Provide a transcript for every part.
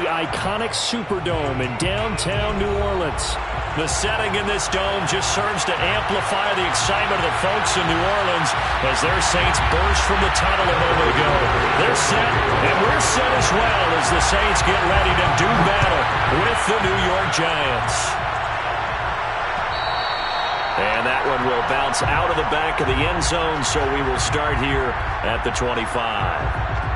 the iconic Superdome in downtown New Orleans. The setting in this dome just serves to amplify the excitement of the folks in New Orleans as their Saints burst from the tunnel a moment ago. They're set, and we're set as well as the Saints get ready to do battle with the New York Giants. And that one will bounce out of the back of the end zone, so we will start here at the 25.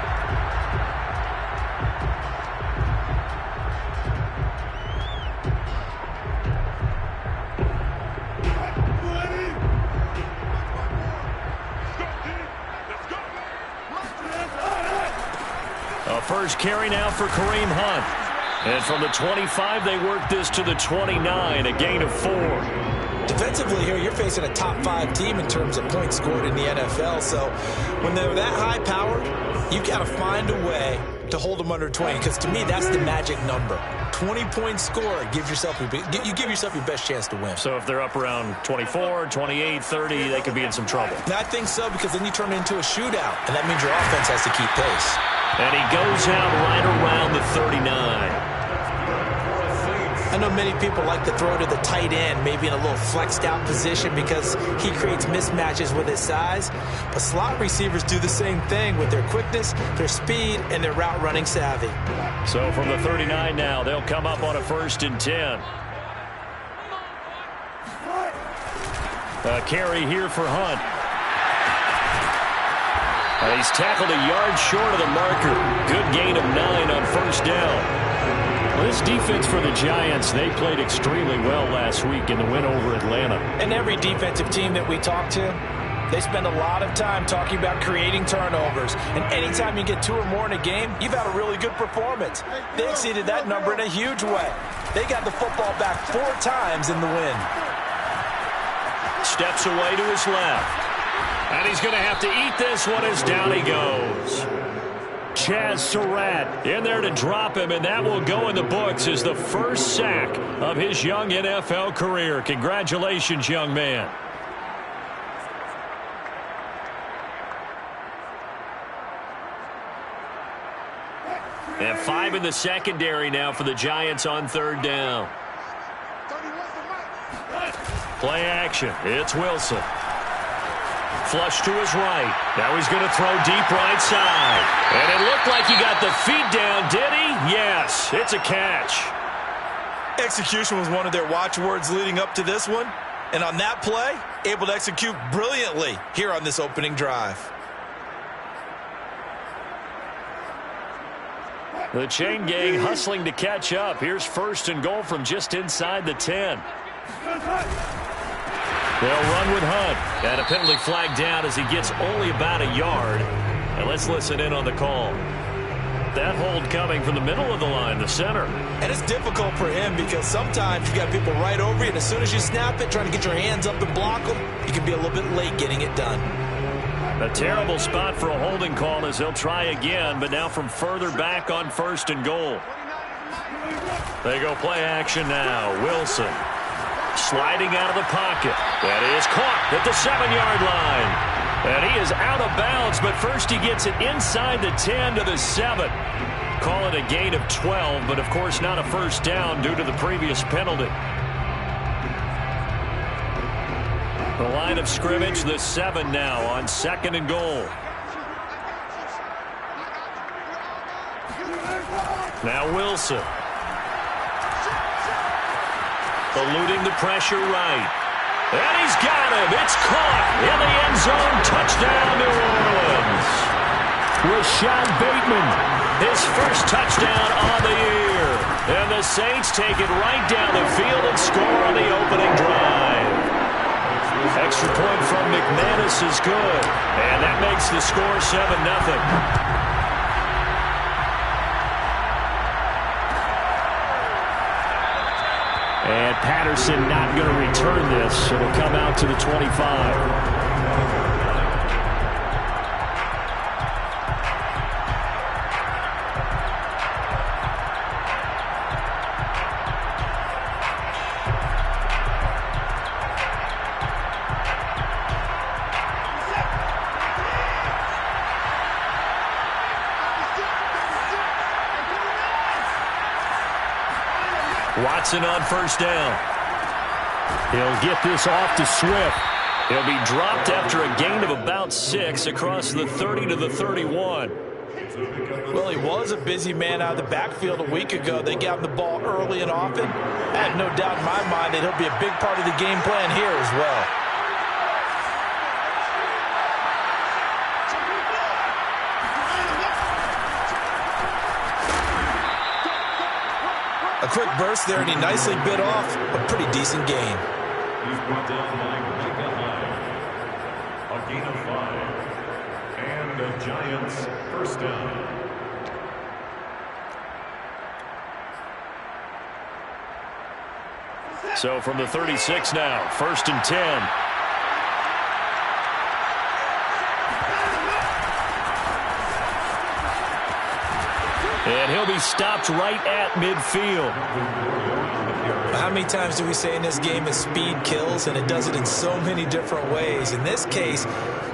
First carry now for Kareem Hunt. And from the 25, they work this to the 29, a gain of 4. Defensively here, you're facing a top 5 team in terms of points scored in the NFL. So when they're that high powered, you've got to find a way to hold them under 20. Because to me, that's the magic number. 20-point score gives yourself you give yourself your best chance to win. So if they're up around 24, 28, 30, they could be in some trouble. And I think so, because then you turn it into a shootout, and that means your offense has to keep pace. And he goes out right around the 39. I know many people like to throw to the tight end, maybe in a little flexed out position because he creates mismatches with his size. But slot receivers do the same thing with their quickness, their speed, and their route running savvy. So from the 39 now, they'll come up on a 1st and 10. A carry here for Hunt. He's tackled a yard short of the marker. Good gain of 9 on 1st down. Well, this defense for the Giants, they played extremely well last week in the win over Atlanta. And every defensive team that we talk to, they spend a lot of time talking about creating turnovers. And anytime you get 2 or more in a game, you've had a really good performance. They exceeded that number in a huge way. They got the football back 4 times in the win. Steps away to his left. And he's going to have to eat this one as down he goes. Chaz Surratt in there to drop him, and that will go in the books as the first sack of his young NFL career. Congratulations, young man. And 5 in the secondary now for the Giants on 3rd down. Play action. It's Wilson. Flush to his right. Now he's going to throw deep right side. And it looked like he got the feet down, did he? Yes, it's a catch. Execution was one of their watchwords leading up to this one. And on that play, able to execute brilliantly here on this opening drive. The chain gang hustling to catch up. Here's 1st and goal from just inside the 10. They'll run with Hunt. And a penalty flag down as he gets only about a yard. And let's listen in on the call. That hold coming from the middle of the line, the center. And it's difficult for him because sometimes you got people right over you, and as soon as you snap it, trying to get your hands up and block them, you can be a little bit late getting it done. A terrible spot for a holding call as they'll try again, but now from further back on 1st and goal. They go play action now. Wilson sliding out of the pocket. That is caught at the 7-yard line. And he is out of bounds, but first he gets it inside the 10 to the 7. Call it a gain of 12, but of course not a 1st down due to the previous penalty. The line of scrimmage, the 7 now on 2nd and goal. Now Wilson. Eluding the pressure right. And he's got him. It's caught in the end zone. Touchdown, New Orleans. Rashad Bateman, his first touchdown on the year. And the Saints take it right down the field and score on the opening drive. Extra point from McManus is good. And that makes the score 7-0. And Patterson not going to return this. It'll come out to the 25. Watson on first down. He'll get this off to Swift. He'll be dropped after a gain of about 6 across the 30 to the 31. Well, he was a busy man out of the backfield a week ago. They got him the ball early and often. I have no doubt in my mind that he'll be a big part of the game plan here as well. A quick burst there, and he nicely bit off a pretty decent gain. He's brought down by Micah Hyde. A gain of 5. And the Giants first down. So from the 36 now, 1st and 10. And he'll be stopped right at midfield. How many times do we say in this game that speed kills, and it does it in so many different ways? In this case,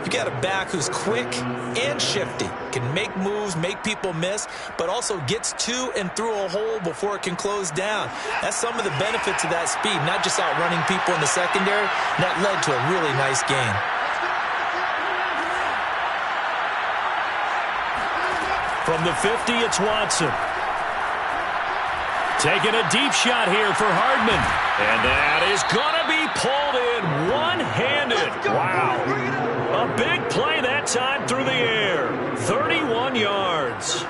you got a back who's quick and shifty, can make moves, make people miss, but also gets to and through a hole before it can close down. That's some of the benefits of that speed, not just outrunning people in the secondary. And that led to a really nice gain. From the 50, it's Watson. Taking a deep shot here for Hardman. And that is going to be pulled in one-handed. Wow. A big play that time through the air. 31 yards.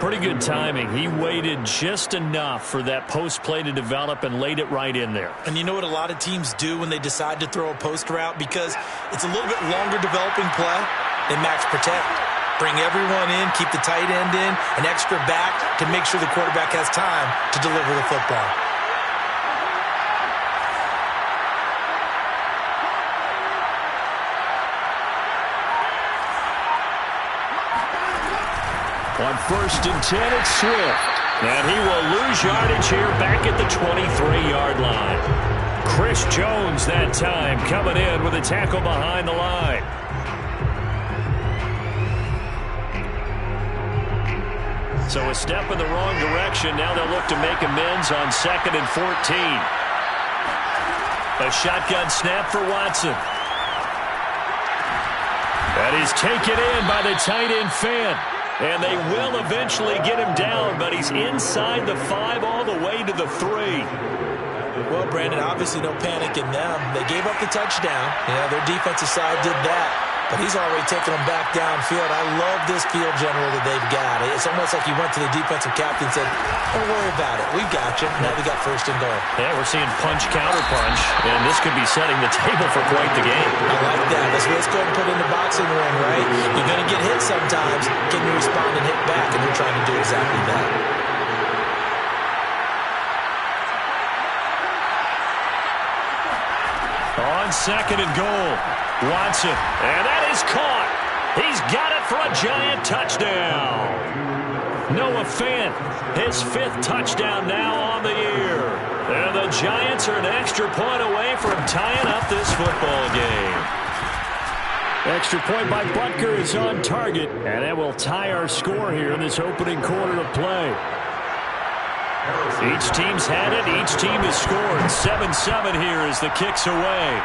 Pretty good timing. He waited just enough for that post play to develop and laid it right in there. And you know what a lot of teams do when they decide to throw a post route? Because it's a little bit longer developing play, they max protect. Bring everyone in, keep the tight end in, an extra back to make sure the quarterback has time to deliver the football. On 1st and 10, it's Swift. And he will lose yardage here back at the 23-yard line. Chris Jones that time coming in with a tackle behind the line. So a step in the wrong direction. Now they'll look to make amends on 2nd and 14. A shotgun snap for Watson. That is taken in by the tight end Fant. And they will eventually get him down, but he's inside the 5 all the way to the 3. Well, Brandon, obviously no panic in them. They gave up the touchdown. Their defensive side did that. But he's already taken them back downfield. I love this field general that they've got. It's almost like he went to the defensive captain and said, don't worry about it. We've got you. Now we got 1st and goal. Yeah, we're seeing punch, counter punch, and this could be setting the table for quite the game. I like that. Let's go and put in the boxing ring, right? You're going to get hit sometimes. Can you respond and hit back? And they're trying to do exactly that. On 2nd and goal, Watson, and that is caught. He's got it for a Giant touchdown. Noah Fant, his 5th touchdown now on the year. And the Giants are an extra point away from tying up this football game. Extra point by Butker is on target, and that will tie our score here in this opening quarter of play. Each team's had it. Each team has scored. 7-7 here as the kick's away.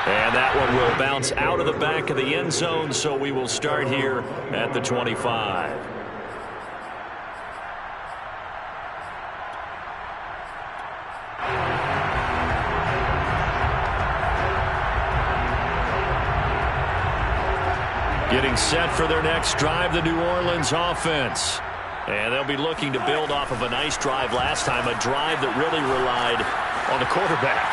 And that one will bounce out of the back of the end zone, so we will start here at the 25. Getting set for their next drive, the New Orleans offense. And they'll be looking to build off of a nice drive last time, a drive that really relied on the quarterback.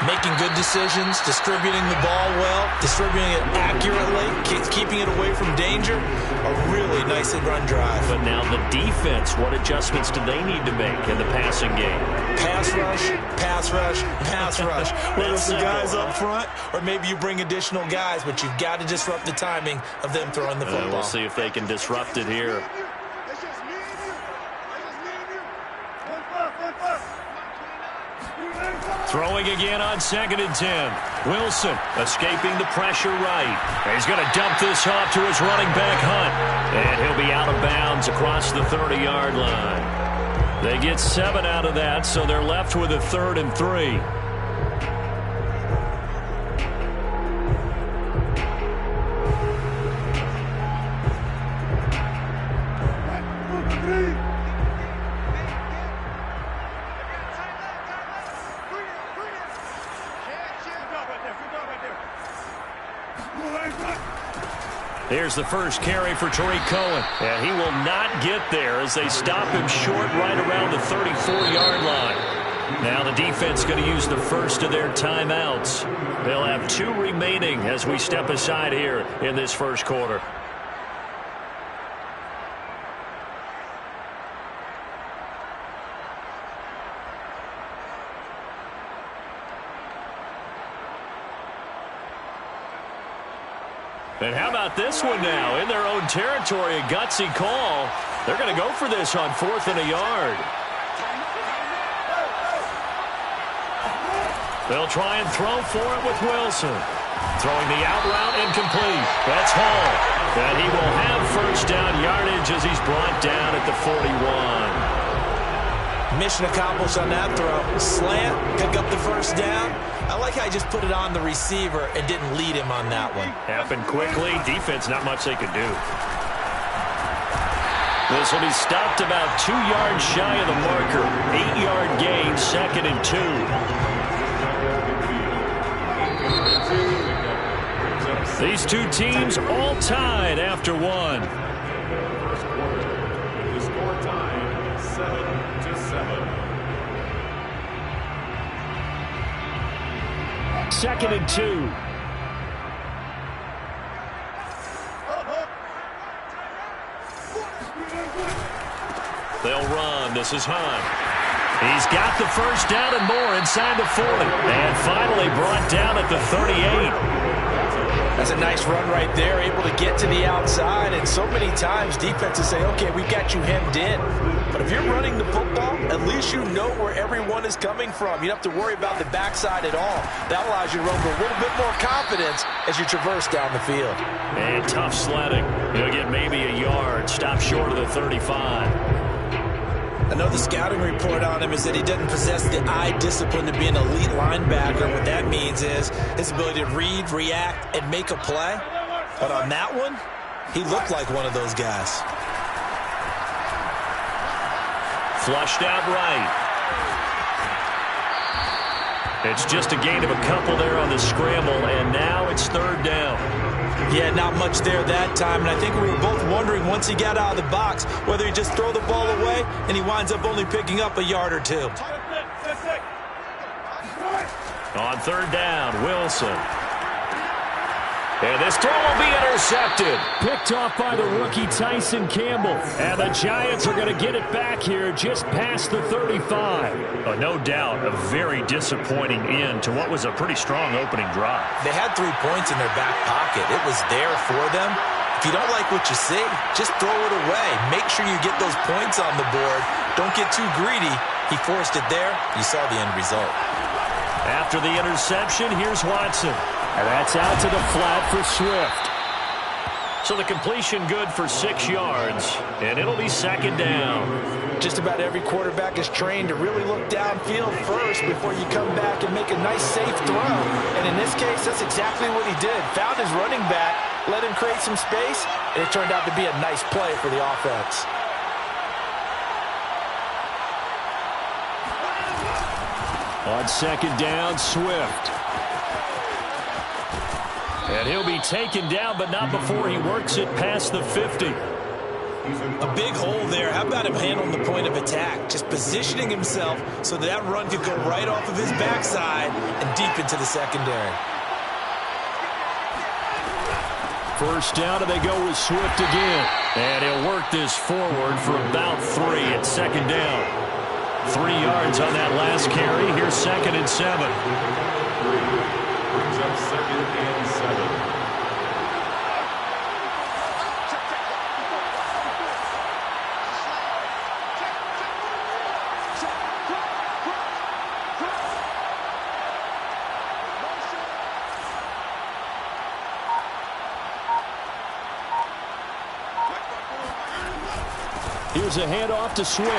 Making good decisions, distributing the ball well, distributing it accurately, keeping it away from danger. A really nicely run drive. But now the defense, what adjustments do they need to make in the passing game? Pass rush, pass rush, pass rush. Whether it's the guys up front or maybe you bring additional guys, but you've got to disrupt the timing of them throwing the football. We'll see if they can disrupt it here. Throwing again on 2nd and 10. Wilson escaping the pressure right. He's going to dump this off to his running back Hunt. And he'll be out of bounds yards across the 30-yard line. They get 7 out of that, so they're left with a 3rd and 3. Here's the first carry for Tariq Cohen. And he will not get there as they stop him short right around the 34-yard line. Now the defense going to use the first of their timeouts. They'll have 2 remaining as we step aside here in this first quarter. And how about this one now? In their own territory, a gutsy call. They're going to go for this on 4th and a yard. They'll try and throw for it with Wilson. Throwing the out route incomplete. That's Hall. And he will have first down yardage as he's brought down at the 41. Mission accomplished on that throw. Slant, pick up the first down. I like how he just put it on the receiver and didn't lead him on that one. Happened quickly. Defense, not much they could do. This will be stopped about 2 yards shy of the marker. 8-yard gain, 2nd and 2. These two teams all tied after 1. The score tied 7-7. 2nd and 2. They'll run. This is Hunt. He's got the first down and more inside the 40. And finally brought down at the 38. That's a nice run right there, able to get to the outside. And so many times defenses say, okay, we've got you hemmed in. But if you're running the football, at least you know where everyone is coming from. You don't have to worry about the backside at all. That allows you to run with a little bit more confidence as you traverse down the field. And tough sledding. He'll get maybe a yard. Stop short of the 35. Another scouting report on him is that he doesn't possess the eye discipline to be an elite linebacker. What that means is his ability to read, react, and make a play. But on that one, he looked like one of those guys. Flushed out right. It's just a gain of a couple there on the scramble, and now it's 3rd down. Yeah, not much there that time, and I think we were both wondering once he got out of the box whether he just throw the ball away and he winds up only picking up a yard or 2. On 3rd down, Wilson. And this throw will be intercepted. Picked off by the rookie Tyson Campbell. And the Giants are going to get it back here just past the 35. No doubt a very disappointing end to what was a pretty strong opening drive. They had 3 points in their back pocket. It was there for them. If you don't like what you see, just throw it away. Make sure you get those points on the board. Don't get too greedy. He forced it there. You saw the end result. After the interception, here's Watson. And that's out to the flat for Swift. So the completion good for 6 yards, and it'll be 2nd down. Just about every quarterback is trained to really look downfield first before you come back and make a nice, safe throw. And in this case, that's exactly what he did. Found his running back, let him create some space, and it turned out to be a nice play for the offense. On 2nd down, Swift. And he'll be taken down, but not before he works it past the 50. A big hole there. How about him handling the point of attack? Just positioning himself so that run could go right off of his backside and deep into the secondary. First down, and they go with Swift again. And he'll work this forward for about 3 at 2nd down. 3 yards on that last carry. Here's 2nd and 7. Brings up 2nd and 7. Here's a handoff to Swift.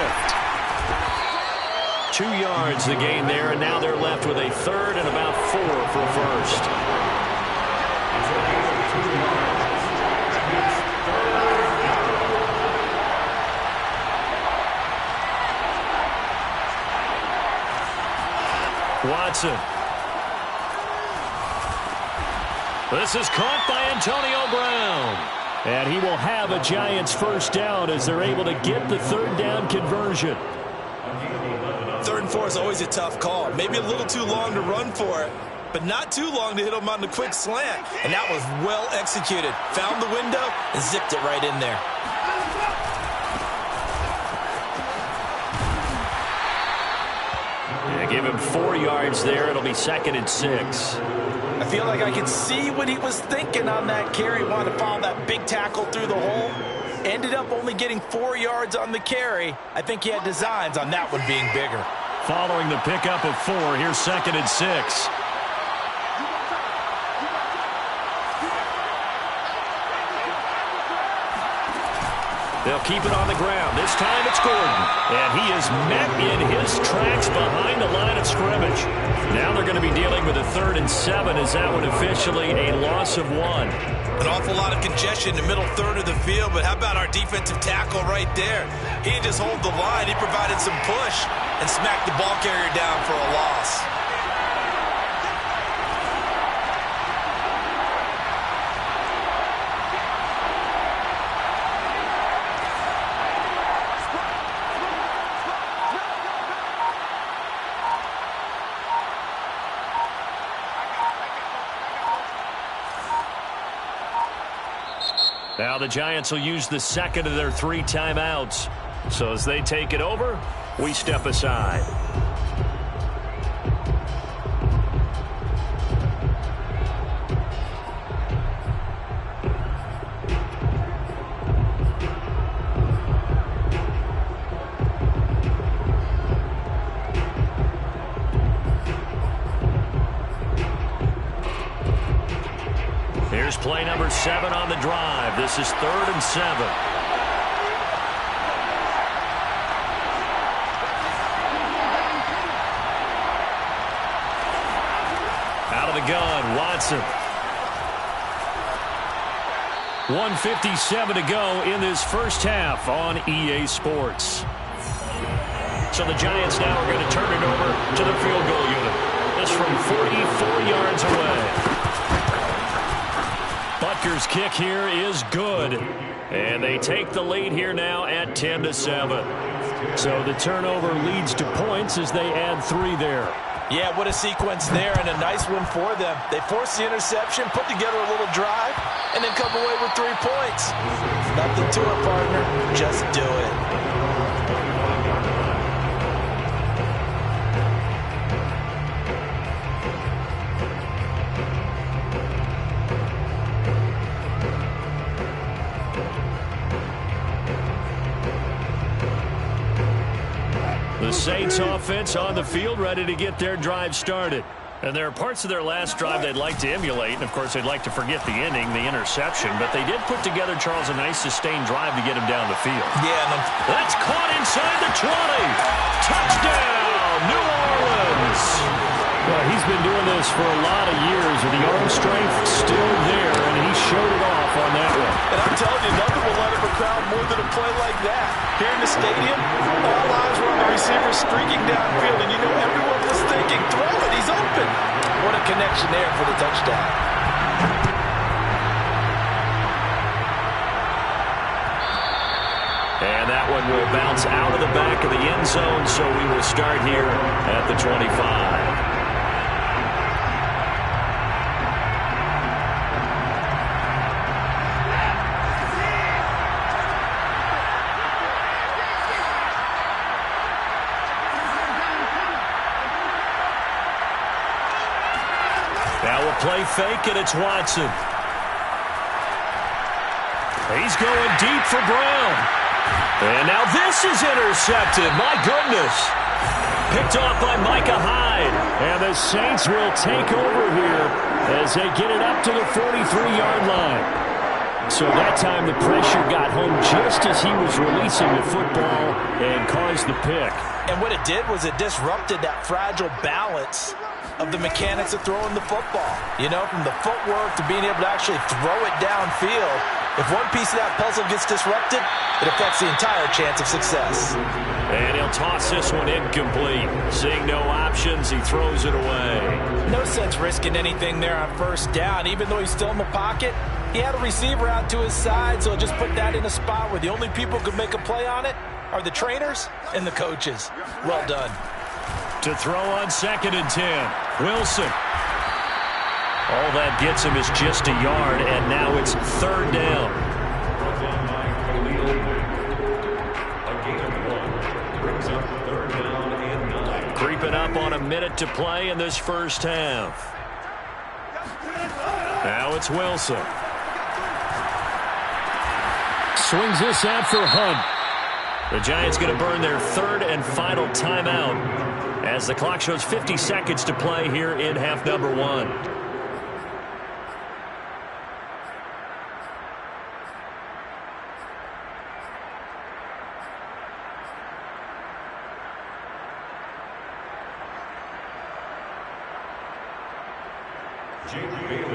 2 yards the gain there, and now they're left with a third and about 4 for a first. Watson. This is caught by Antonio Brown. And he will have a Giants first down as they're able to get the third down conversion. 3rd and 4 is always a tough call. Maybe a little too long to run for it, but not too long to hit him on the quick slant. And that was well executed. Found the window and zipped it right in there. Yeah, give him 4 yards there. It'll be 2nd and 6. I feel like I could see what he was thinking on that carry. Wanted to follow that big tackle through the hole. Ended up only getting 4 yards on the carry. I think he had designs on that one being bigger. Following the pickup of 4, here's 2nd and 6. They'll keep it on the ground. This time it's Gordon. And he is met in his tracks behind the line of scrimmage. Now they're going to be dealing with a 3rd and 7 as that one officially a loss of 1. An awful lot of congestion in the middle third of the field, but how about our defensive tackle right there? He didn't just hold the line. He provided some push and smacked the ball carrier down for a loss. Now the Giants will use the 2nd of their 3 timeouts. So as they take it over, we step aside. Here's play number 7 on the drive. This is 3rd and 7. Out of the gun, Watson. 1:57 to go in this first half on EA Sports. So the Giants now are going to turn it over to the field goal unit. This from 44 yards away. Butker's kick here is good. And they take the lead here now at 10-7. So the turnover leads to points as they add 3 there. Yeah, what a sequence there, and a nice one for them. They forced the interception, put together a little drive, and then come away with 3 points. Nothing to it, partner. Just do it. The Saints offense on the field ready to get their drive started. And there are parts of their last drive they'd like to emulate. And, of course, they'd like to forget the ending, the interception. But they did put together, Charles, a nice sustained drive to get him down the field. Yeah. That's caught inside the 20. Touchdown, New Orleans. Well, he's been doing this for a lot of years, with the arm strength still there, and he showed it off on that one. And I'm telling you, nothing will let a crowd more than a play like that. Here in the stadium, all eyes were on the receiver streaking downfield, and you know everyone was thinking, throw it, he's open. What a connection there for the touchdown. And that one will bounce out of the back of the end zone, so we will start here at the 25. Now we'll play fake, and it's Watson. He's going deep for Brown. And now this is intercepted. My goodness. Picked off by Micah Hyde. And the Saints will take over here as they get it up to the 43-yard line. So that time the pressure got home just as he was releasing the football and caused the pick. And what it did was it disrupted that fragile balance of the mechanics of throwing the football. You know, from the footwork to being able to actually throw it downfield. If one piece of that puzzle gets disrupted, it affects the entire chance of success. And he'll toss this one incomplete. Seeing no options, he throws it away. No sense risking anything there on first down. Even though he's still in the pocket, he had a receiver out to his side, so just put that in a spot where the only people who could make a play on it are the trainers and the coaches. Well done. To throw on 2nd and 10. Wilson. All that gets him is just a yard, and now it's 3rd down. Creeping up on a minute to play in this first half. Now it's Wilson. Swings this out for Hunt. The Giants going to burn their 3rd and final timeout as the clock shows 50 seconds to play here in half number 1.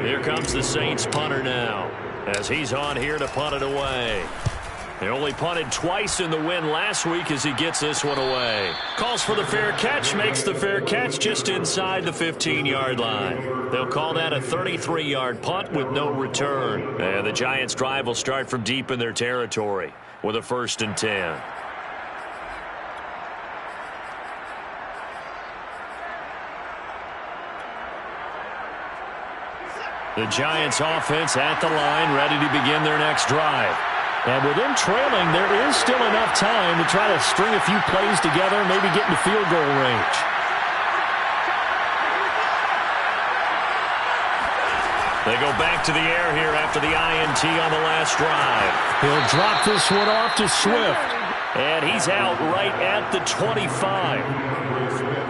Here comes the Saints punter now, as he's on here to punt it away. They only punted twice in the win last week as he gets this one away. Calls for the fair catch, makes the fair catch just inside the 15-yard line. They'll call that a 33-yard punt with no return. And the Giants' drive will start from deep in their territory with a 1st and 10. The Giants offense at the line, ready to begin their next drive. And with them trailing, there is still enough time to try to string a few plays together, maybe get into field goal range. They go back to the air here after the INT on the last drive. He'll drop this one off to Swift. And he's out right at the 25.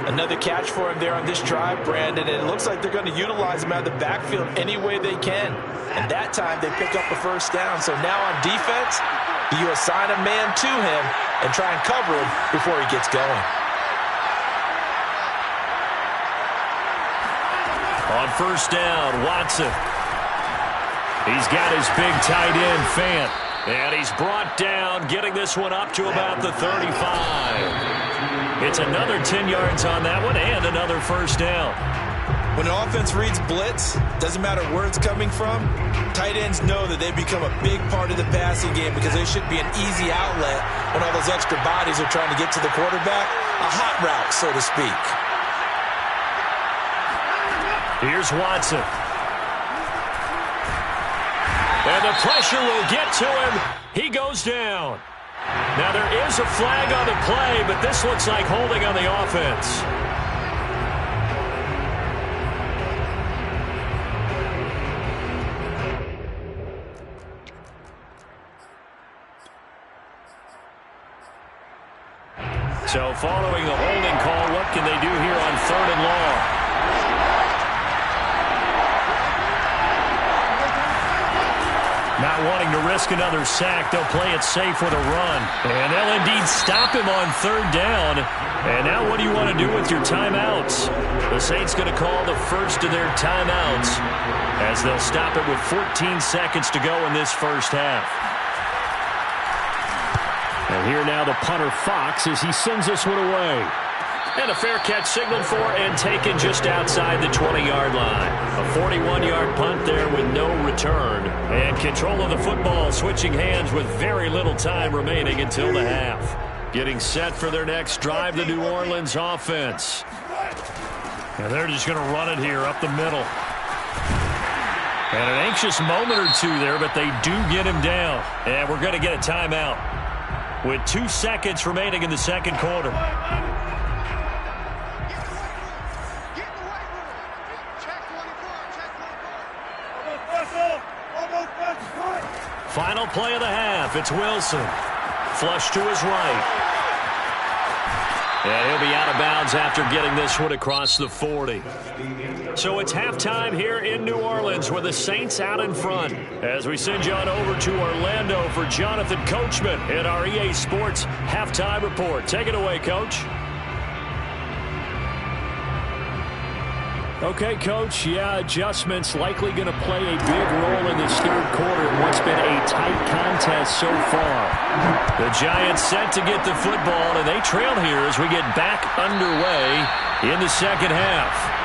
Another catch for him there on this drive, Brandon, and it looks like they're going to utilize him out of the backfield any way they can. And that time they pick up a 1st down. So now on defense, you assign a man to him and try and cover him before he gets going. On 1st down, Watson. He's got his big tight end, Fant. And he's brought down, getting this one up to about the 35. It's another 10 yards on that one and another 1st down. When an offense reads blitz, doesn't matter where it's coming from, tight ends know that they become a big part of the passing game because they should be an easy outlet when all those extra bodies are trying to get to the quarterback. A hot route, so to speak. Here's Watson. And the pressure will get to him. He goes down. Now there is a flag on the play, but this looks like holding on the offense. So following the holding call, what can they do here on 3rd and long? Not wanting to risk another sack, they'll play it safe with a run. And they'll indeed stop him on 3rd down. And now what do you want to do with your timeouts? The Saints going to call the first of their timeouts as they'll stop it with 14 seconds to go in this first half. And here now the punter, Fox, as he sends this one away. And a fair catch signaled for and taken just outside the 20-yard line. A 41-yard punt there with no return. And control of the football switching hands with very little time remaining until the half. Getting set for their next drive, the New Orleans offense. And they're just going to run it here up the middle. And an anxious moment or two there, but they do get him down. And we're going to get a timeout with 2 seconds remaining in the second quarter. Final play of the half. It's Wilson. Flush to his right. And he'll be out of bounds after getting this one across the 40. So it's halftime here in New Orleans with the Saints out in front. As we send you on over to Orlando for Jonathan Coachman in our EA Sports Halftime Report. Take it away, Coach. Okay, Coach. Yeah, adjustments likely going to play a big role in this third quarter in what's been a tight contest so far. The Giants set to get the football, and they trail here as we get back underway in the second half.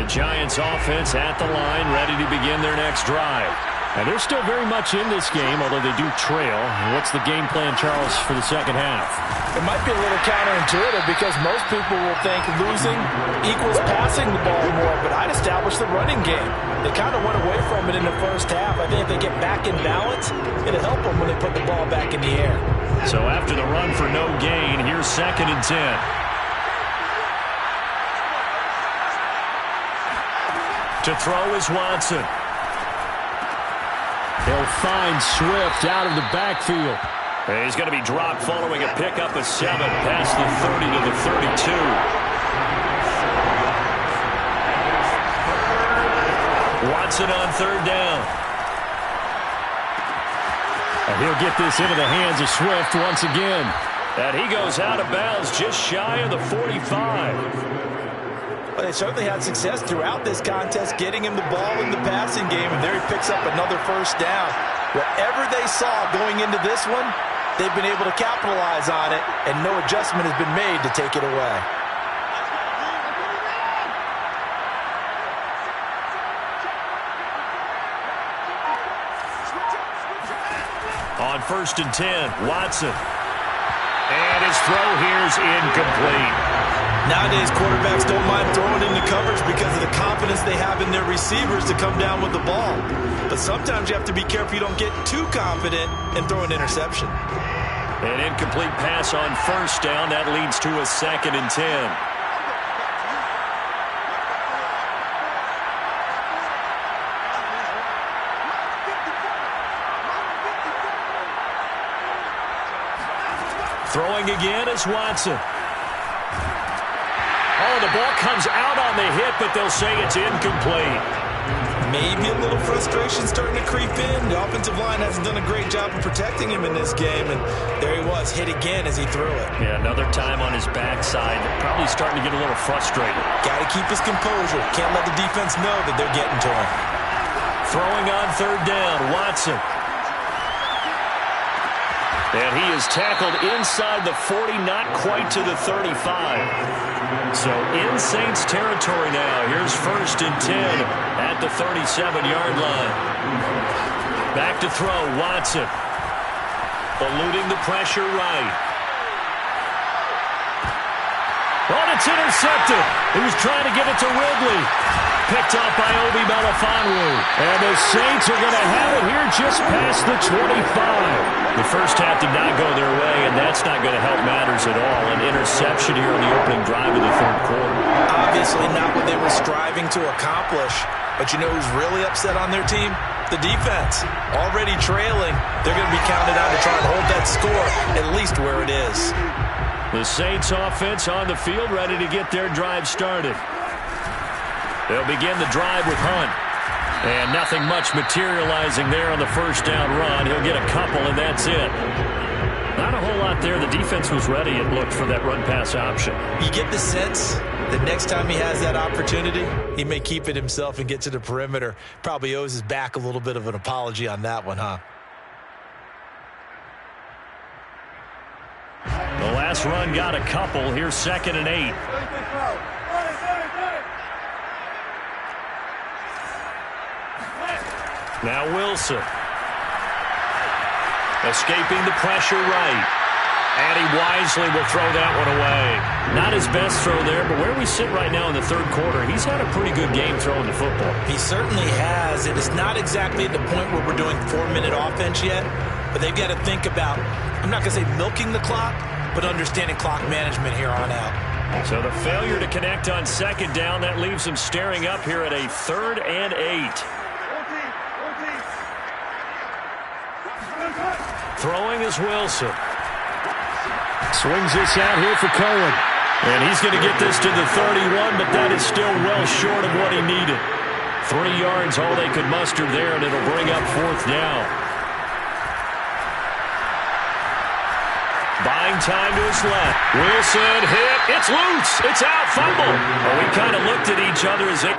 Giants offense at the line, ready to begin their next drive. And they're still very much in this game, although they do trail. What's the game plan, Charles, for the second half? It might be a little counterintuitive because most people will think losing equals passing the ball more, but I'd establish the running game. They kind of went away from it in the first half. I think if they get back in balance, it'll help them when they put the ball back in the air. So after the run for no gain, here's 2nd and 10. To throw is Watson. They'll find Swift out of the backfield. And he's going to be dropped following a pickup of 7 past the 30 to the 32. Watson on 3rd down. And he'll get this into the hands of Swift once again. And he goes out of bounds just shy of the 45. Well, they certainly had success throughout this contest, getting him the ball in the passing game, and there he picks up another 1st down. Whatever they saw going into this one, they've been able to capitalize on it, and no adjustment has been made to take it away. On 1st and 10, Watson. And his throw here is incomplete. Nowadays, quarterbacks don't mind throwing into coverage because of the confidence they have in their receivers to come down with the ball. But sometimes you have to be careful you don't get too confident and throw an interception. An incomplete pass on 1st down. That leads to a 2nd and 10. Throwing again is Watson. Oh, the ball comes out on the hit, but they'll say it's incomplete. Maybe a little frustration starting to creep in. The offensive line hasn't done a great job of protecting him in this game, and there he was, hit again as he threw it. Yeah, another time on his backside. Probably starting to get a little frustrated. Got to keep his composure. Can't let the defense know that they're getting to him. Throwing on 3rd down, Watson. And he is tackled inside the 40, not quite to the 35. So in Saints territory now. Here's 1st and 10 at the 37-yard line. Back to throw, Watson. Eluding the pressure right. Oh, it's intercepted. He was trying to get it to Ridley. Picked off by Obi Melifonwu. And the Saints are going to have it here just past the 25. The first half did not go their way, and that's not going to help matters at all. An interception here on the opening drive of the 3rd quarter. Obviously not what they were striving to accomplish. But you know who's really upset on their team? The defense. Already trailing. They're going to be counted on to try and hold that score at least where it is. The Saints offense on the field, ready to get their drive started. They'll begin the drive with Hunt. And nothing much materializing there on the 1st down run. He'll get a couple, and that's it. Not a whole lot there. The defense was ready, it looked, for that run-pass option. You get the sense that next time he has that opportunity, he may keep it himself and get to the perimeter. Probably owes his back a little bit of an apology on that one, huh? The last run got a couple. Here's 2nd and 8. Now Wilson. Escaping the pressure right. And he wisely will throw that one away. Not his best throw there, but where we sit right now in the third quarter, he's had a pretty good game throwing the football. He certainly has, and it's not exactly at the point where we're doing 4-minute offense yet, but they've got to think about, I'm not going to say milking the clock, but understanding clock management here on out. So the failure to connect on second down, that leaves him staring up here at a 3rd and 8. Throwing is Wilson. Swings this out here for Cohen. And he's going to get this to the 31, but that is still well short of what he needed. 3 yards, all they could muster there, and it'll bring up 4th down. Buying time to his left. Wilson hit. It's loose. It's out. Fumble. Well, we kind of looked at each other as they...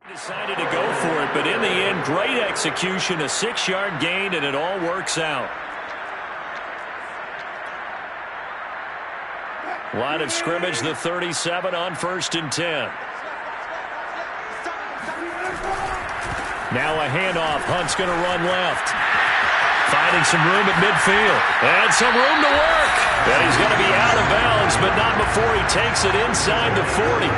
Decided to go for it, but in the end, great execution, a 6-yard gain, and it all works out. Line of scrimmage, the 37 on 1st and 10. Now a handoff. Hunt's going to run left. Finding some room at midfield. And some room to work. And he's going to be out of bounds, but not before he takes it inside the 40.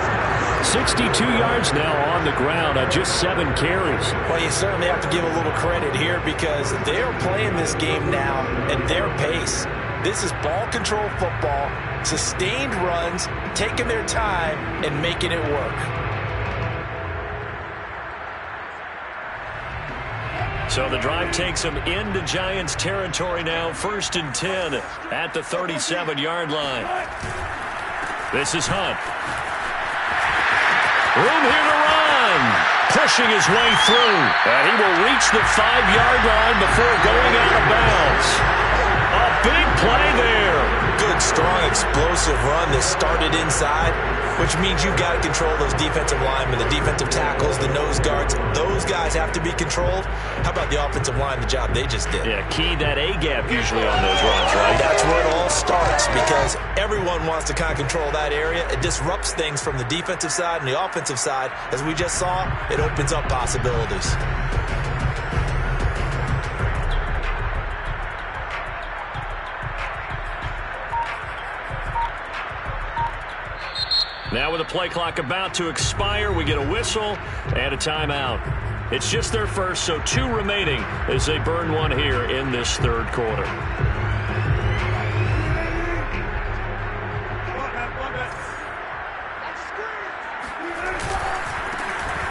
62 yards now on the ground on just 7 carries. Well, you certainly have to give a little credit here because they are playing this game now at their pace. This is ball control football, sustained runs, taking their time, and making it work. So the drive takes them into Giants territory now. 1st and 10 at the 37-yard line. This is Hunt. Room here to run. Pushing his way through. And he will reach the 5-yard line before going out of bounds. A big play there. Good, strong, explosive run that started inside, which means you've got to control those defensive linemen, the defensive tackles, the nose guards. Those guys have to be controlled. How about the offensive line, the job they just did? Yeah, key that A-gap usually on those runs, right? That's where it all starts because everyone wants to kind of control that area. It disrupts things from the defensive side and the offensive side. As we just saw, it opens up possibilities. Now with the play clock about to expire, we get a whistle and a timeout. It's just their first, so 2 remaining as they burn one here in this third quarter.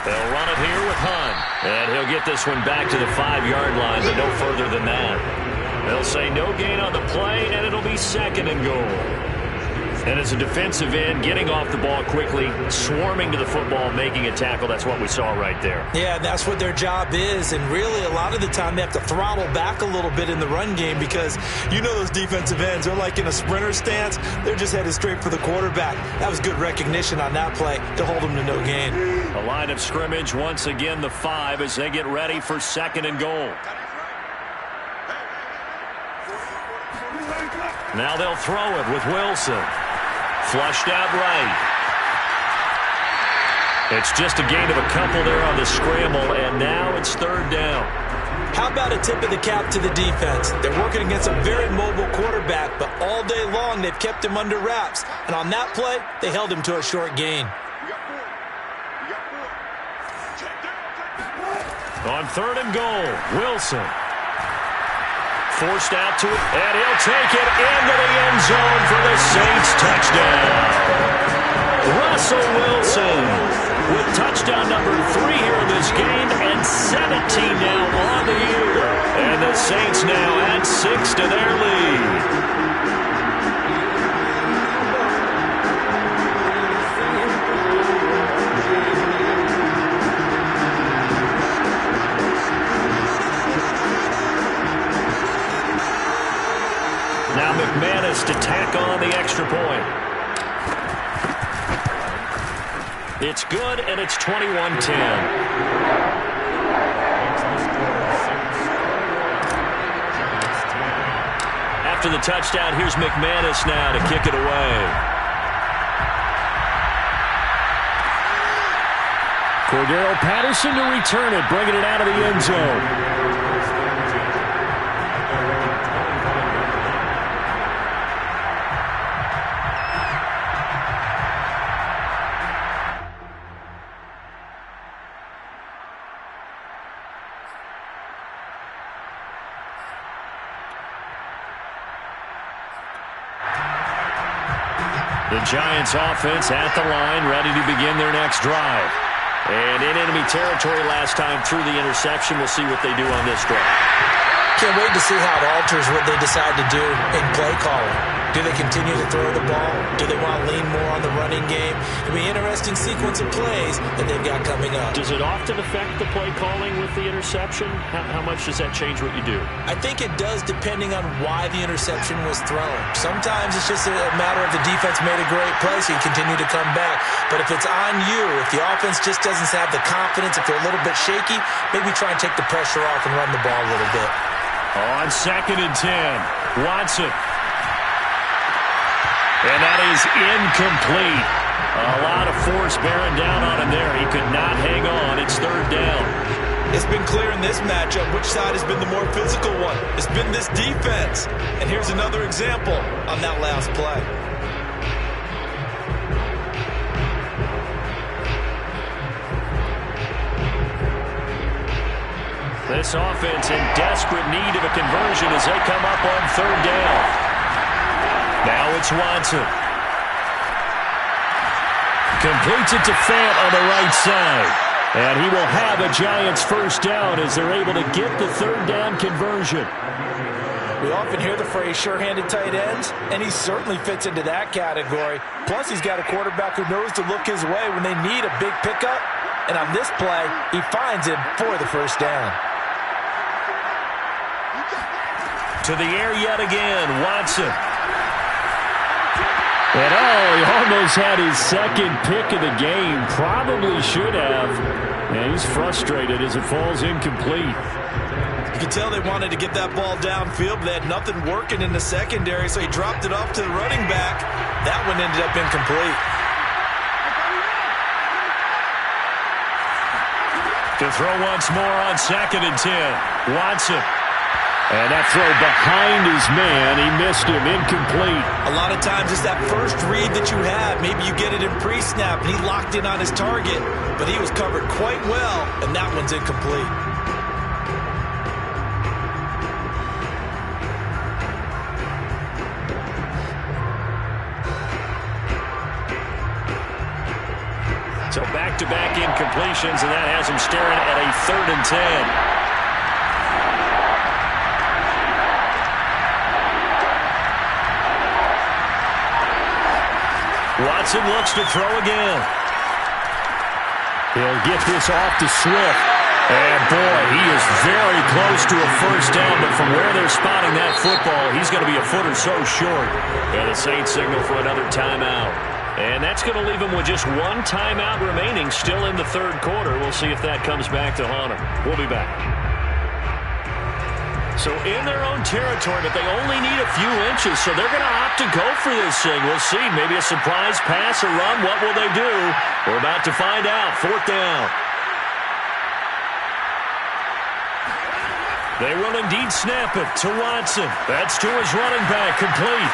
They'll run it here with Hunt, and he'll get this one back to the 5-yard line, but no further than that. They'll say no gain on the play, and it'll be 2nd and goal. And as a defensive end, getting off the ball quickly, swarming to the football, making a tackle, that's what we saw right there. Yeah, that's what their job is. And really, a lot of the time, they have to throttle back a little bit in the run game because you know those defensive ends, they're like in a sprinter stance. They're just headed straight for the quarterback. That was good recognition on that play to hold them to no gain. A line of scrimmage, once again, the 5 as they get ready for 2nd and goal. Now they'll throw it with Wilson. Flushed out right. It's just a gain of a couple there on the scramble, and now it's 3rd down. How about a tip of the cap to the defense? They're working against a very mobile quarterback, but all day long they've kept him under wraps. And on that play, they held him to a short gain. On 3rd and goal, Wilson. Forced out to it, and he'll take it into the end zone for the Saints touchdown. Russell Wilson with touchdown number 3 here in this game and 17 now on the year. And the Saints now add 6 to their lead. chance to tack on the extra point. It's good, and it's 21-10. After the touchdown, here's McManus now to kick it away. Cordero Patterson to return it, bringing it out of the end zone. The Giants offense at the line, ready to begin their next drive. And in enemy territory last time through the interception. We'll see what they do on this drive. Can't wait to see how it alters what they decide to do in play calling. Do they continue to throw the ball? Do they want to lean more on the running game? It'll be an interesting sequence of plays that they've got coming up. Does it often affect the play calling with the interception? How much does that change what you do? I think it does, depending on why the interception was thrown. Sometimes it's just a matter of the defense made a great play, so you continue to come back. But if it's on you, if the offense just doesn't have the confidence, if they're a little bit shaky, maybe try and take the pressure off and run the ball a little bit. On 2nd and 10, Watson. And that is incomplete. A lot of force bearing down on him there. He could not hang on. It's 3rd down. It's been clear in this matchup which side has been the more physical one. It's been this defense. And here's another example on that last play. This offense in desperate need of a conversion as they come up on 3rd down. Now it's Watson. Completes it to Fant on the right side. And he will have a Giants first down as they're able to get the 3rd down conversion. We often hear the phrase sure-handed tight ends, and he certainly fits into that category. Plus, he's got a quarterback who knows to look his way when they need a big pickup. And on this play, he finds it for the first down. To the air yet again, Watson. And he almost had his 2nd pick of the game. Probably should have. And he's frustrated as it falls incomplete. You could tell they wanted to get that ball downfield, but they had nothing working in the secondary, so he dropped it off to the running back. That one ended up incomplete. To throw once more on 2nd and 10, Watson. And that throw behind his man, he missed him, incomplete. A lot of times it's that first read that you have. Maybe you get it in pre-snap, and he locked in on his target, but he was covered quite well, and that one's incomplete. So back-to-back incompletions, and that has him staring at a 3rd and 10. Watson looks to throw again. He'll get this off to Swift. And boy, he is very close to a first down, but from where they're spotting that football, he's going to be a foot or so short. And the Saints signal for another timeout. And that's going to leave him with just one timeout remaining still in the 3rd quarter. We'll see if that comes back to haunt him. We'll be back. So in their own territory, but they only need a few inches, so they're going to opt to go for this thing. We'll see. Maybe a surprise pass or run. What will they do? We're about to find out. 4th down. They will indeed snap it to Watson. That's to his running back, complete.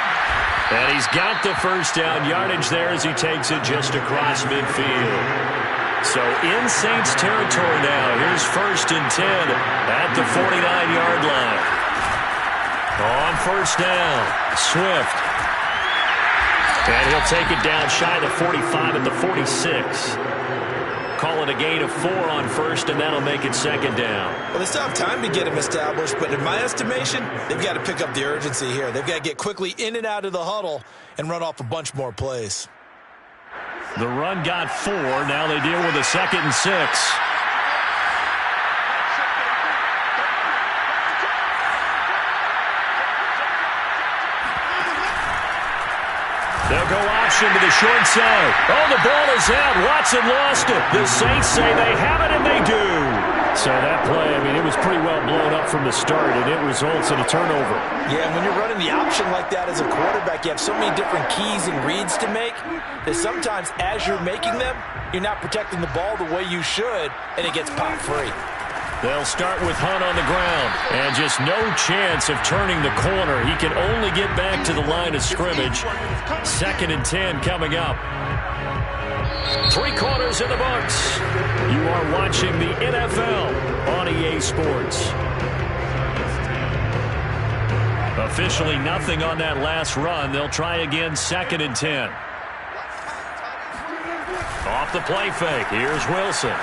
And he's got the first down yardage there as he takes it just across midfield. So in Saints territory now. Here's 1st and 10 at the 49-yard line. On 1st down, Swift. And he'll take it down shy of the 45 at the 46. Call it a gain of 4 on 1st, and that'll make it 2nd down. Well, they still have time to get him established, but in my estimation, they've got to pick up the urgency here. They've got to get quickly in and out of the huddle and run off a bunch more plays. The run got 4. Now they deal with a 2nd and 6. They'll go option to the short side. Oh, the ball is out. Watson lost it. The Saints say they have it, and they do. So that play, I mean, it was pretty well blown up from the start, and it results in a turnover. Yeah, when you're running the option like that as a quarterback, you have so many different keys and reads to make that sometimes as you're making them, you're not protecting the ball the way you should, and it gets popped free. They'll start with Hunt on the ground, and just no chance of turning the corner. He can only get back to the line of scrimmage. 2nd and 10 coming up. 3 quarters in the books. You are watching the NFL on EA Sports. Officially nothing on that last run. They'll try again 2nd and 10. Off the play fake. Here's Wilson.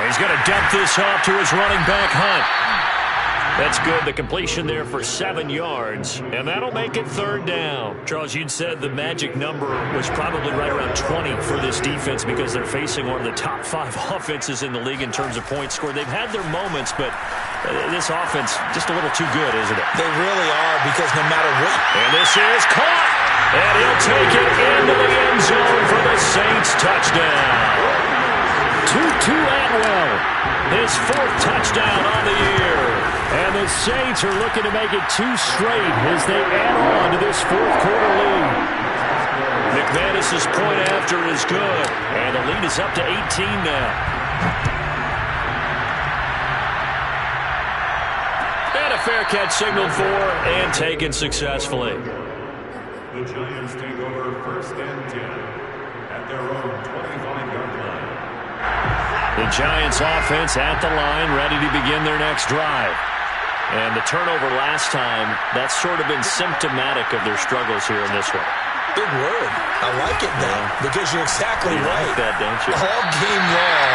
He's going to dump this off to his running back, Hunt. That's good. The completion there for 7 yards, and that'll make it 3rd down. Charles, you'd said the magic number was probably right around 20 for this defense because they're facing one of the top 5 offenses in the league in terms of points scored. They've had their moments, but this offense just a little too good, isn't it? They really are, because no matter what. And this is caught, and he'll take it into the end zone for the Saints touchdown. Tutu Atwell, his 4th touchdown on the year. And the Saints are looking to make it 2 straight as they add on to this 4th quarter lead. McManus's point after is good, and the lead is up to 18 now. And a fair catch signaled for and taken successfully. The Giants take over 1st and 10 at their own 25-yard line. The Giants offense at the line, ready to begin their next drive. And the turnover last time, that's sort of been symptomatic of their struggles here in this one. Big word. I like it now, because you're exactly you right. Like that, don't you? All game long,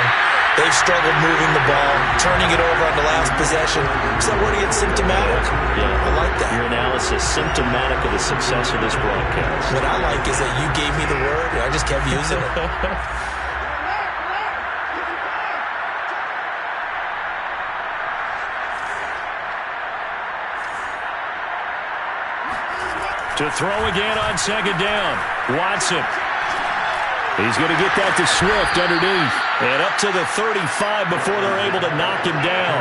they've struggled moving the ball, turning it over on the last possession. Is that word again, symptomatic? Yeah. I like that. Your analysis, symptomatic of the success of this broadcast. What I like is that you gave me the word, and I just kept using it. To throw again on 2nd down. Watson. He's going to get that to Swift underneath. And up to the 35 before they're able to knock him down.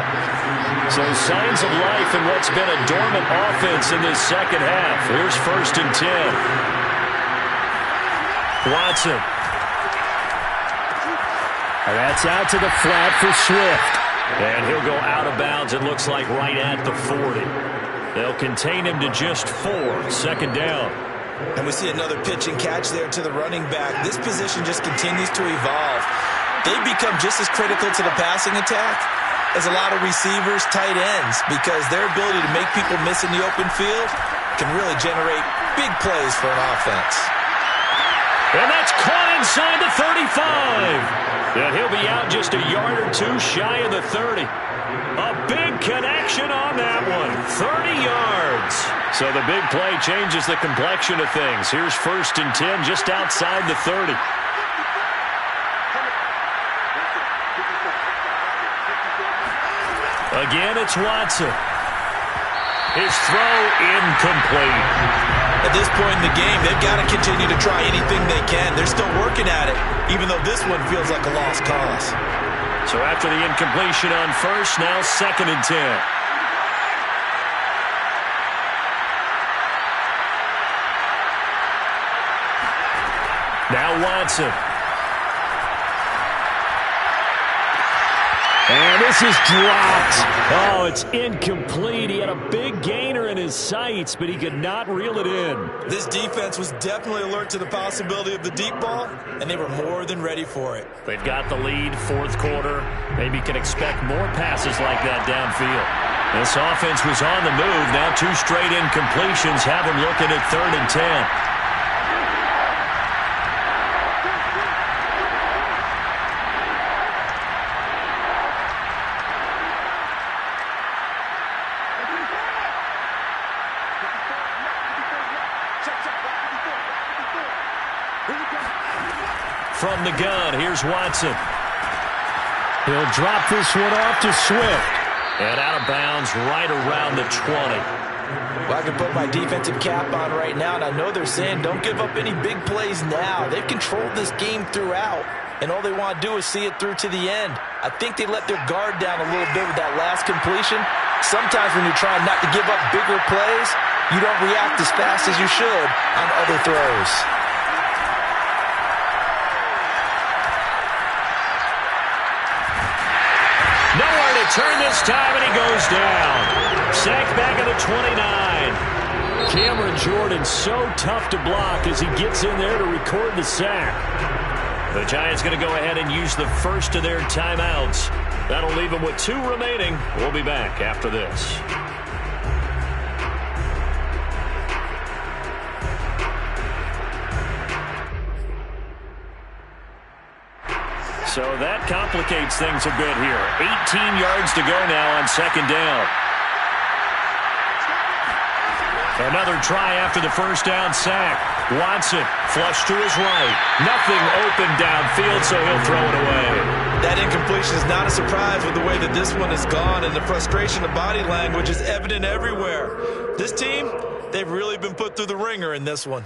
So signs of life in what's been a dormant offense in this second half. Here's 1st and 10. Watson. And that's out to the flat for Swift. And he'll go out of bounds, it looks like, right at the 40. They'll contain him to just 4. 2nd down. And we see another pitch and catch there to the running back. This position just continues to evolve. They become just as critical to the passing attack as a lot of receivers, tight ends, because their ability to make people miss in the open field can really generate big plays for an offense. And that's caught inside the 35. And he'll be out just a yard or 2 shy of the 30. A big connection on that one. 30 yards. So the big play changes the complexion of things. Here's 1st and 10 just outside the 30. Again, it's Watson. His throw incomplete. At this point in the game, they've got to continue to try anything they can. They're still working at it, even though this one feels like a lost cause. So after the incompletion on 1st, now 2nd and 10. Now Watson. And this is dropped. Oh, it's incomplete. He had a big gainer in his sights, but he could not reel it in. This defense was definitely alert to the possibility of the deep ball, and they were more than ready for it. They've got the lead, 4th quarter. Maybe can expect more passes like that downfield. This offense was on the move. Now 2 straight incompletions have them looking at 3rd and 10. From the gun, here's Watson. He'll drop this one off to Swift. And out of bounds right around the 20. Well, I can put my defensive cap on right now, and I know they're saying don't give up any big plays now. They've controlled this game throughout, and all they want to do is see it through to the end. I think they let their guard down a little bit with that last completion. Sometimes when you're trying not to give up bigger plays, you don't react as fast as you should on other throws. Nowhere to turn this time, and he goes down. Sacked back at the 29. Cameron Jordan so tough to block as he gets in there to record the sack. The Giants going to go ahead and use the first of their timeouts. That'll leave them with 2 remaining. We'll be back after this. So that complicates things a bit here. 18 yards to go now on second down. Another try after the first down sack. Watson flush to his right. Nothing open downfield, so he'll throw it away. That incompletion is not a surprise with the way that this one has gone, and the frustration of body language is evident everywhere. This team, they've really been put through the ringer in this one.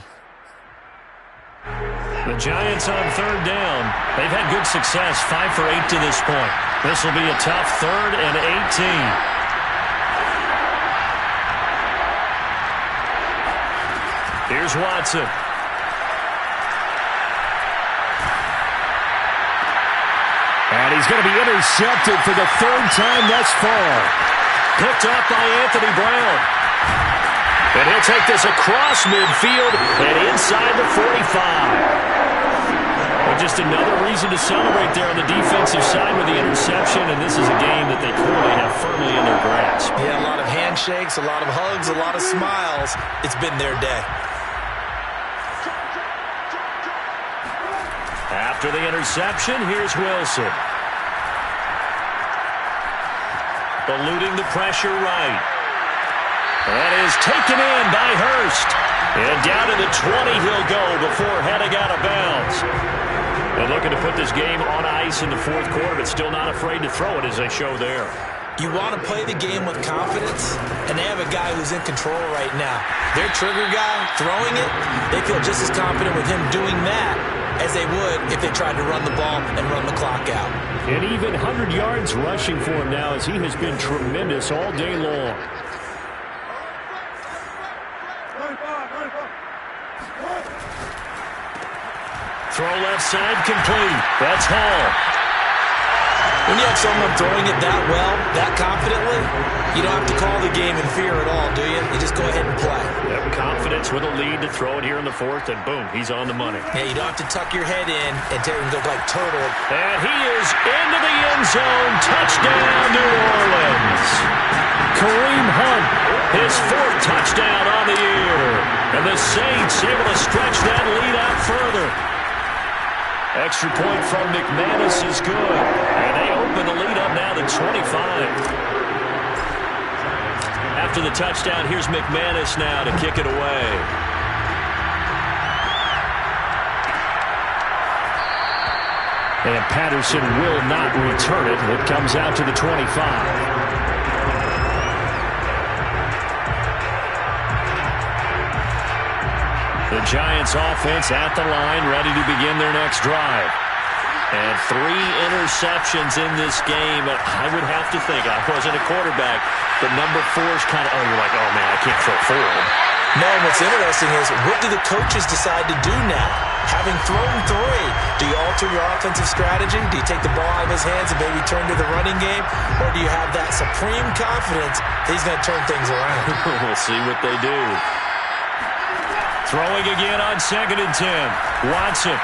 The Giants on third down. They've had good success, 5 for 8 to this point. This will be a tough 3rd and 18. Here's Watson. And he's going to be intercepted for the 3rd time thus far. Picked up by Anthony Brown. And he'll take this across midfield and inside the 45. Well, just another reason to celebrate there on the defensive side with the interception, and this is a game that they clearly have firmly in their grasp. Yeah, a lot of handshakes, a lot of hugs, a lot of smiles. It's been their day. After the interception, here's Wilson. Eluding the pressure right. That is taken in by Hurst. And down to the 20 he'll go before heading out of bounds. And looking to put this game on ice in the 4th quarter, but still not afraid to throw it as they show there. You want to play the game with confidence, and they have a guy who's in control right now. Their trigger guy throwing it, they feel just as confident with him doing that as they would if they tried to run the ball and run the clock out. And even 100 yards rushing for him now as he has been tremendous all day long. Throw left side complete. That's Hall. When you have someone throwing it that well, that confidently, you don't have to call the game in fear at all, do you? You just go ahead and play. Yep, confidence with a lead to throw it here in the 4th, and boom, he's on the money. Yeah, you don't have to tuck your head in and take and go like turtle. And he is into the end zone. Touchdown, New Orleans. Kareem Hunt, his 4th touchdown on the year. And the Saints able to stretch that lead out further. Extra point from McManus is good. And they open the lead up now to 25. After the touchdown, here's McManus now to kick it away. And Patterson will not return it. It comes out to the 25. The Giants offense at the line, ready to begin their next drive. And 3 interceptions in this game. I would have to think, I wasn't a quarterback, but number 4 is kind of, you're like, oh man, I can't throw 4. No, and what's interesting is, what do the coaches decide to do now? Having thrown 3, do you alter your offensive strategy? Do you take the ball out of his hands and maybe turn to the running game? Or do you have that supreme confidence that he's going to turn things around? We'll see what they do. Throwing again on 2nd and 10. Watson.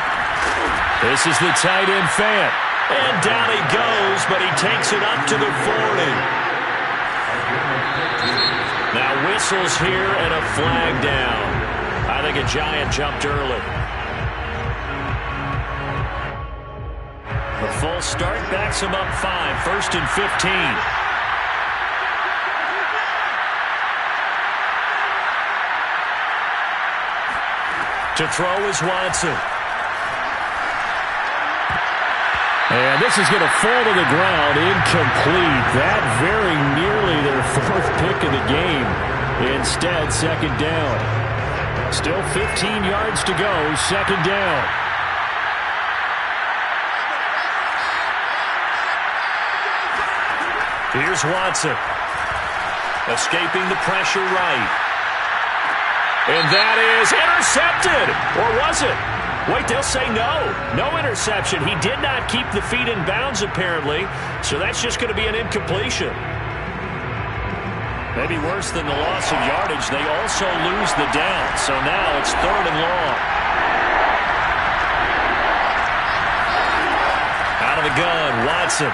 This is the tight end Fant. And down he goes, but he takes it up to the 40. Now whistles here and a flag down. I think a Giant jumped early. The full start backs him up 5. 1st and 15. To throw is Watson. And this is going to fall to the ground, incomplete. That very nearly their 4th pick of the game. Instead, second down. Still 15 yards to go, second down. Here's Watson. Escaping the pressure right. And that is intercepted. Or was it? Wait, they'll say no. No interception. He did not keep the feet in bounds, apparently. So that's just going to be an incompletion. Maybe worse than the loss of yardage, they also lose the down. So now it's 3rd and long. Out of the gun, Watson.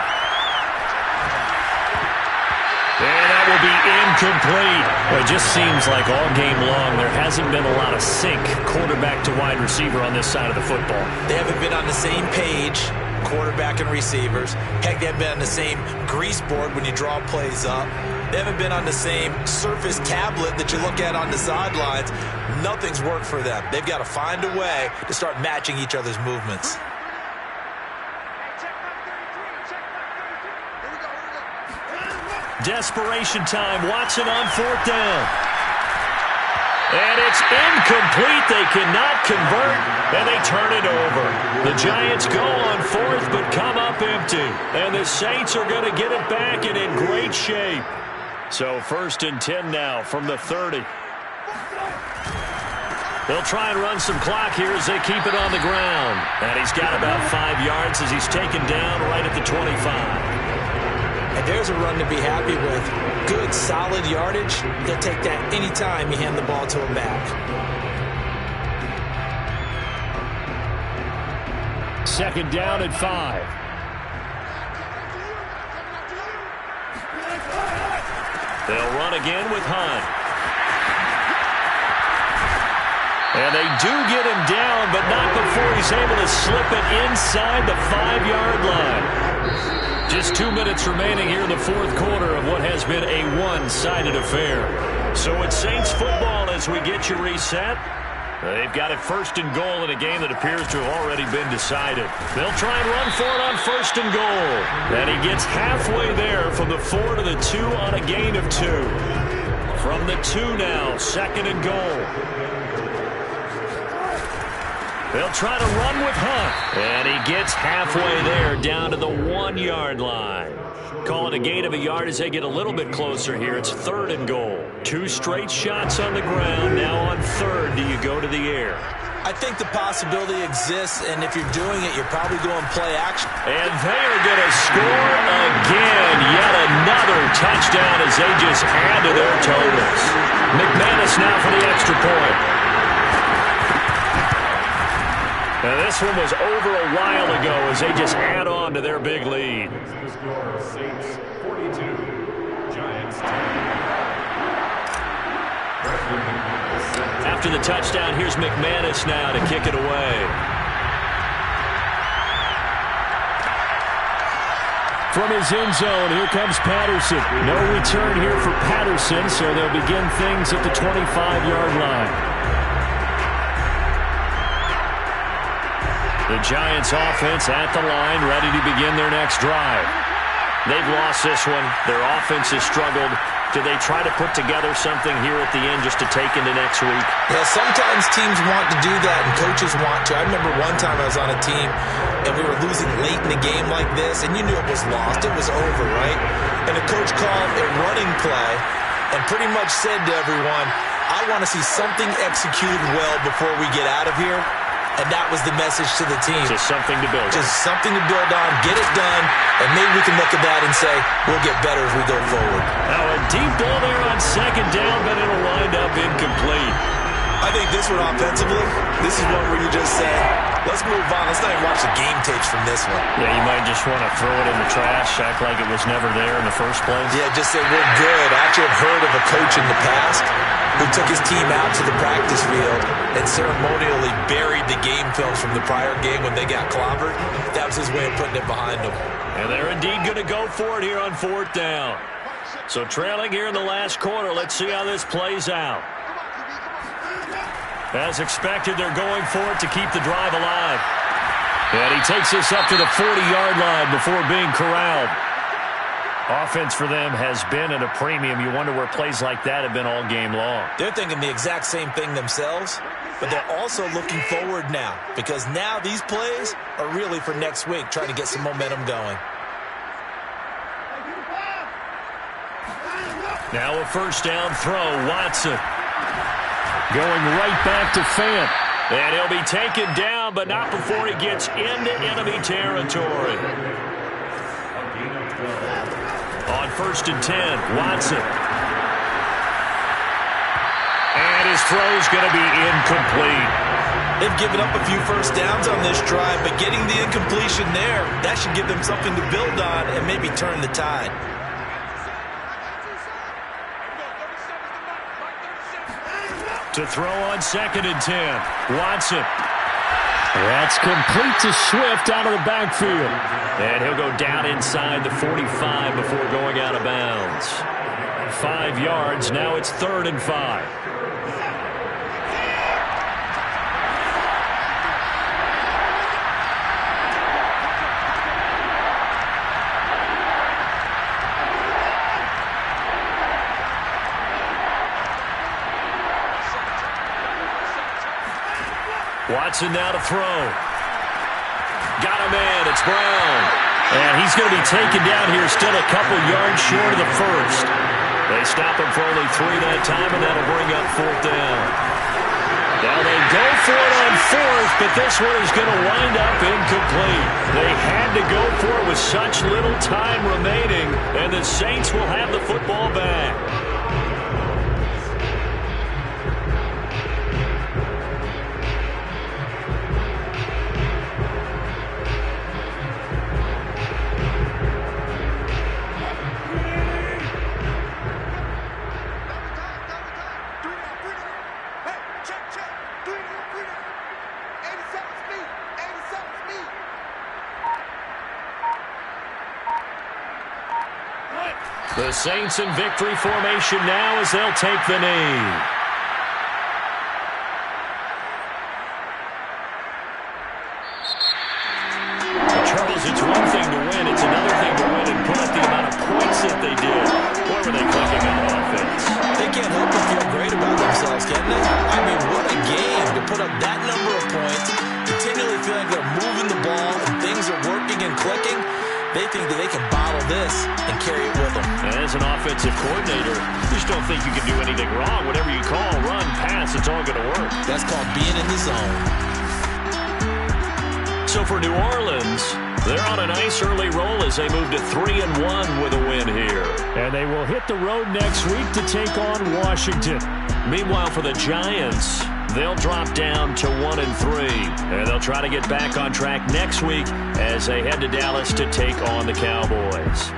And that will be incomplete. Well, it just seems like all game long there hasn't been a lot of sync quarterback to wide receiver on this side of the football. They haven't been on the same page, quarterback and receivers. Heck, they haven't been on the same grease board when you draw plays up. They haven't been on the same surface tablet that you look at on the sidelines. Nothing's worked for them. They've got to find a way to start matching each other's movements. Desperation time. Watson on 4th down. And it's incomplete. They cannot convert, and they turn it over. The Giants go on 4th, but come up empty. And the Saints are going to get it back and in great shape. So 1st and 10 now from the 30. They'll try and run some clock here as they keep it on the ground. And he's got about 5 yards as he's taken down right at the 25. And there's a run to be happy with. Good, solid yardage. They'll take that anytime you hand the ball to him back. 2nd down and 5. They'll run again with Hunt. And they do get him down, but not before he's able to slip it inside the 5-yard line. Just 2 minutes remaining here in the 4th quarter of what has been a one-sided affair. So it's Saints football as we get you reset. They've got it 1st and goal in a game that appears to have already been decided. They'll try and run for it on 1st and goal. And he gets halfway there from the 4 to the 2 on a gain of 2. From the 2 now, 2nd and goal. They'll try to run with Hunt. And he gets halfway there down to the 1-yard line. Call it a gain of a yard as they get a little bit closer here. It's 3rd and goal. 2 straight shots on the ground. Now on 3rd, do you go to the air? I think the possibility exists, and if you're doing it, you're probably going play action. And they are going to score again. Yet another touchdown as they just add to their totals. McManus now for the extra point. Now this one was over a while ago as they just add on to their big lead. Saints 42, Giants 10. After the touchdown, here's McManus now to kick it away. From his end zone, here comes Patterson. No return here for Patterson, so they'll begin things at the 25-yard line. The Giants offense at the line, ready to begin their next drive. They've lost this one. Their offense has struggled. Do they try to put together something here at the end just to take into next week? Yeah, sometimes teams want to do that and coaches want to. I remember one time I was on a team and we were losing late in the game like this, and you knew it was lost. It was over, right? And the coach called a running play and pretty much said to everyone, I want to see something executed well before we get out of here. And that was the message to the team. Just something to build on. Just something to build on, get it done, and maybe we can look at that and say, we'll get better as we go forward. Now a deep ball there on 2nd down, but it'll wind up incomplete. I think this one offensively, this is one where you just say, let's move on. Let's not even watch the game tapes from this one. Yeah, you might just want to throw it in the trash, act like it was never there in the first place. Yeah, just say we're good. I actually have heard of a coach in the past who took his team out to the practice field and ceremonially buried the game films from the prior game when they got clobbered. That was his way of putting it behind them. And they're indeed going to go for it here on 4th down. So trailing here in the last quarter, let's see how this plays out. As expected, they're going for it to keep the drive alive. And he takes this up to the 40-yard line before being corralled. Offense for them has been at a premium. You wonder where plays like that have been all game long. They're thinking the exact same thing themselves, but they're also looking forward now because now these plays are really for next week, trying to get some momentum going. Now a first down throw, Watson. Going right back to Fant. And he'll be taken down, but not before he gets into enemy territory. On 1st and 10, Watson. And his throw's going to be incomplete. They've given up a few first downs on this drive, but getting the incompletion there, that should give them something to build on and maybe turn the tide. To throw on 2nd and 10, Watson. That's complete to Swift out of the backfield. And he'll go down inside the 45 before going out of bounds. 5 yards, now it's 3rd and 5. Watson now to throw. Got a man. It's Brown. And he's going to be taken down here still a couple yards short of the first. They stop him for only 3 that time, and that'll bring up 4th down. Now they go for it on 4th, but this one is going to wind up incomplete. They had to go for it with such little time remaining, and the Saints will have the football back. The Saints in victory formation now as they'll take the knee. The trouble is, it's one thing to win, it's another thing to win and put up the amount of points that they did. Boy, were they clicking on offense. They can't help but feel great about themselves, can they? I mean, what a game to put up that number of points, continually feel like they're moving the ball and things are working and clicking. They think that they can bottle this and carry it with them. As an offensive coordinator, you just don't think you can do anything wrong. Whatever you call, run, pass, it's all going to work. That's called being in the zone. So for New Orleans, they're on a nice early roll as they move to 3-1 with a win here. And they will hit the road next week to take on Washington. Meanwhile, for the Giants, they'll drop down to 1-3. And they'll try to get back on track next week as they head to Dallas to take on the Cowboys.